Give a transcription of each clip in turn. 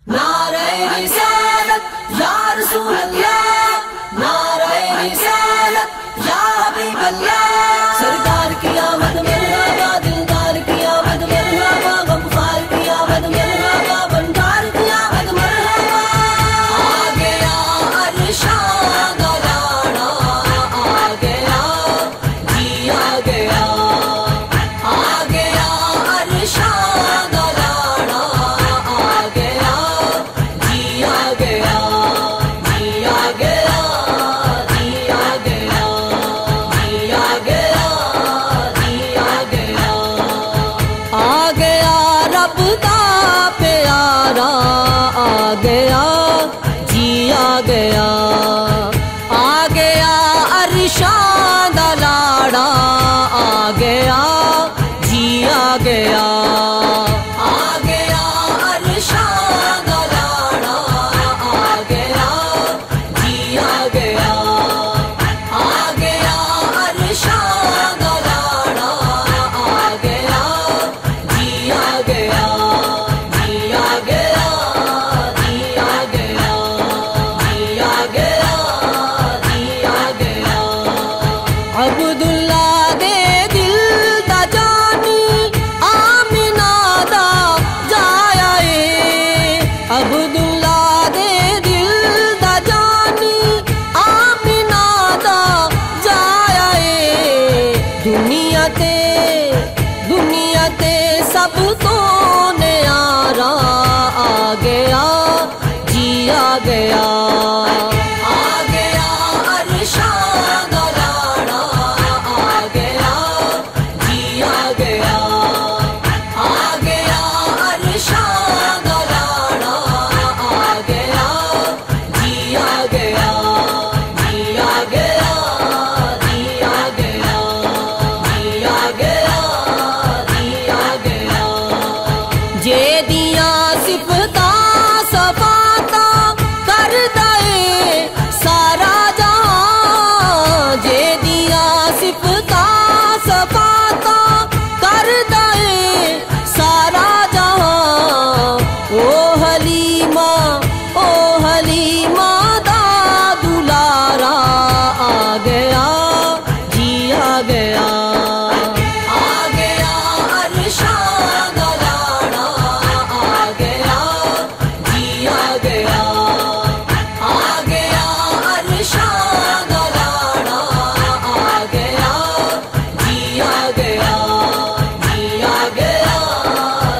नारे रिसालत या रसूल अल्लाह, नारे रिसालत या हबीब अल्लाह। सरकार की आमद मरहबा, दिलदार की आमद मरहबा, गमखार की आमद मरहबा, भंडार की आमद मरहबा। आ गया अरशाद लाड़ा, आ गया जी आ गया, आ गया अरशाद लाड़ा, आ गया जी आ गया, जी आ गया, जी आ गया, जी आ गया, जी आ गया। आ गया रब दा प्यारा, आ गया जी आ गया, आ गया अरशाद लाड़ा, आ गया जी आ गया, आ गया अरशाद लाड़ा, आ गया जी आ गया, आ गया अरशाद लाड़ा, आ गया जी आ गया, जी आ गया, जी आ गया, जी आ गया, जी आ गया। अब्दुल्ला दे दिल दा जानी, आमिना दा जाया ए। अब्दुल्ला दे दिल दा जानी, आमिना दा जाया ए। दुनिया ते सब तो न्यारा, आ गया जी आ गया, आ गया अरशाद लाड़ा, आ गया जी आ गया, आ गया अरशाद लाड़ा, आ गया जी आ गया, जी आ गया, जी आ गया, जी आ गया, जी आ गया। जे दिया सिफता सफाता कर दे सारा जहां, जे दिया सिफता सफाता कर दे सारा जहां। ओ हलीमा दा दुलारा, आ गया जी आ गया, आ गया अरशाद लाड़ा, आ गया जी आ गया, आ गया अरशाद लाड़ा, आ गया जी आ गया, जी आ गया,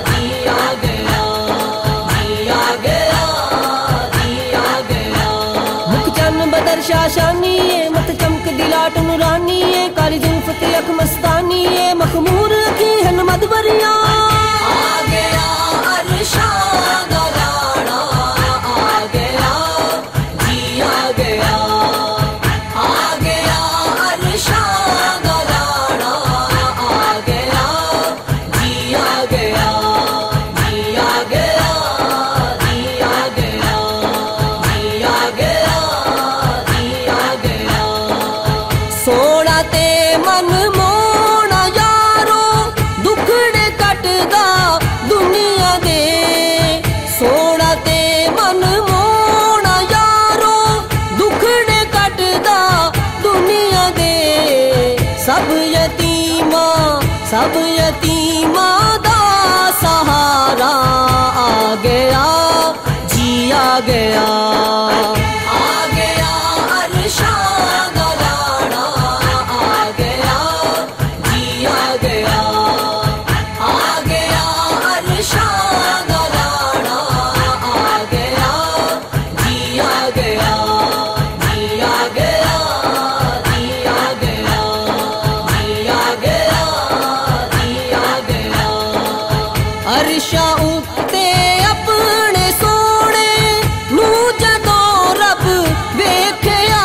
जी आ गया, जी आ गया, जी आ गया। मुख चन्न बदर शाशानी है, मत चमक दिलाट नूरानी है, काली जुल्फ ते अख मस्तानी है, मखमूर की हन मदबरिया। आ गया अरशाद लाड़ा, आ गया जी आ गया, आ गया अरशाद लाड़ा, आ गया जी आ गया, जी आ गया, जी आ गया, जी आ गया, जी आ गया। सोना ते मन मोना यारो, दुखड़े कटदा दुनिया दे। सोना ते मन मोना यारो, दुखड़े कटदा दुनिया दे। सब यतीमा दा सहारा, आ गया जी आ गया, आ गया अरशाद लाड़ा, आ गया जी आ गया, आ गया अरशाद लाड़ा, आ गया जी आ गया, जी आ गया, जी आ गया, जी आ गया, जी आ गया। अरशा उत्ते अपने सोने नू जदों रब वेख्या,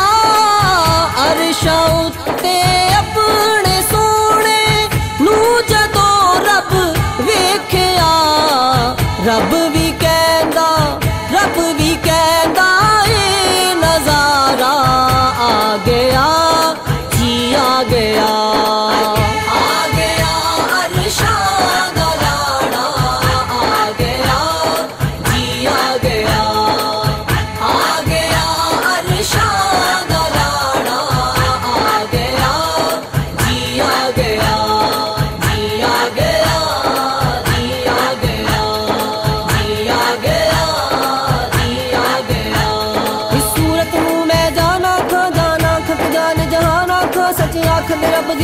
अरशा उत्ते अपने सोने नू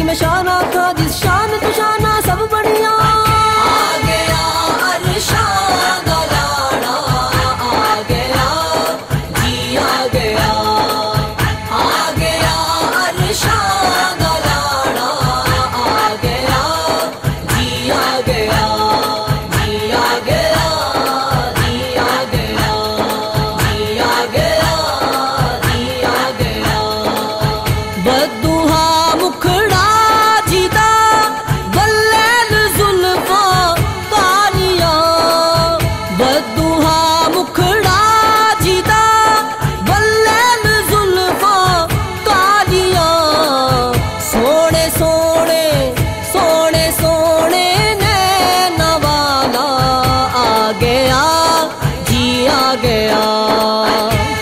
में शान आखा जिस शान तो शाना सब बढ़िया। आ गया अरशां दा लाड़ा आ गया जी आ गया। आ गया अरशां दा लाड़ा आ गया जी आ गया। जी आ गया जी आ गया जी आ गया जी आ गया। बदुहा मुखड़ा जीदा गल्लैल जुल्फा कालिया। बदुहा मुखड़ा जीदा गल्लैल जुल्फा कालिया। सोने सोने सोने सोने नैना वाला आ गया जी आ गया।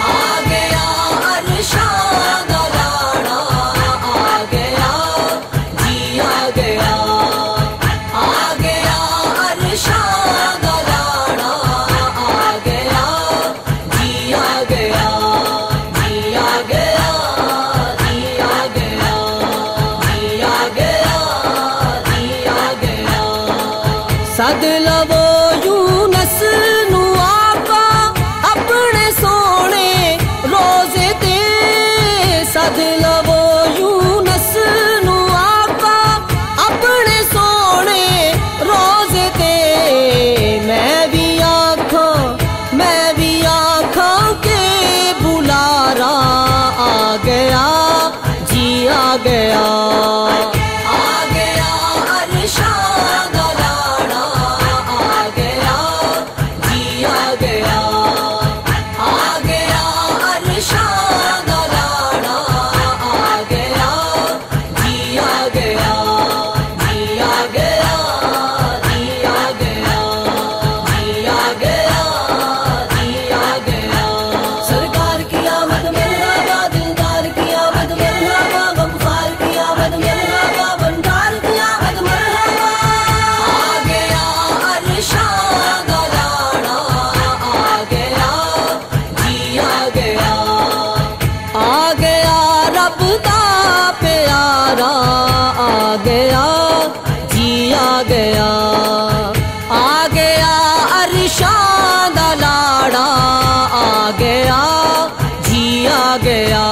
आ गया अरशां दा लाड़ा आ गया जी आ गया। आ गया अरशां दा लाड़ा आ गया जी आ गया। जी आ गया जी आ गया जी आ गया जी आ गया। सद लवो यूनस नू आका अपने सोने रोजे ते। सद लवो यूनस नू आका अपने सोने रोजे ते। मैं भी आखा के बुलारा आ गया जी आ गया। आ गया अरशां दा लाड़ा आ गया जी आ गया। आ गया अरशां दा लाड़ा आ गया जी आ गया। जी आ गया जी आ गया जी आ गया जी आ गया। सरकार की आमद मरहबा दिलदार की आमद मरहबा गमखार की आमद मरहबा भंडार की आमद मरहबा। आ गया अरशां दा लाड़ा आ गया जी आ गया। आ गया रब दा प्यारा आ गया जी आ गया। आ गया अरशां दा लाड़ा आ गया जी आ गया।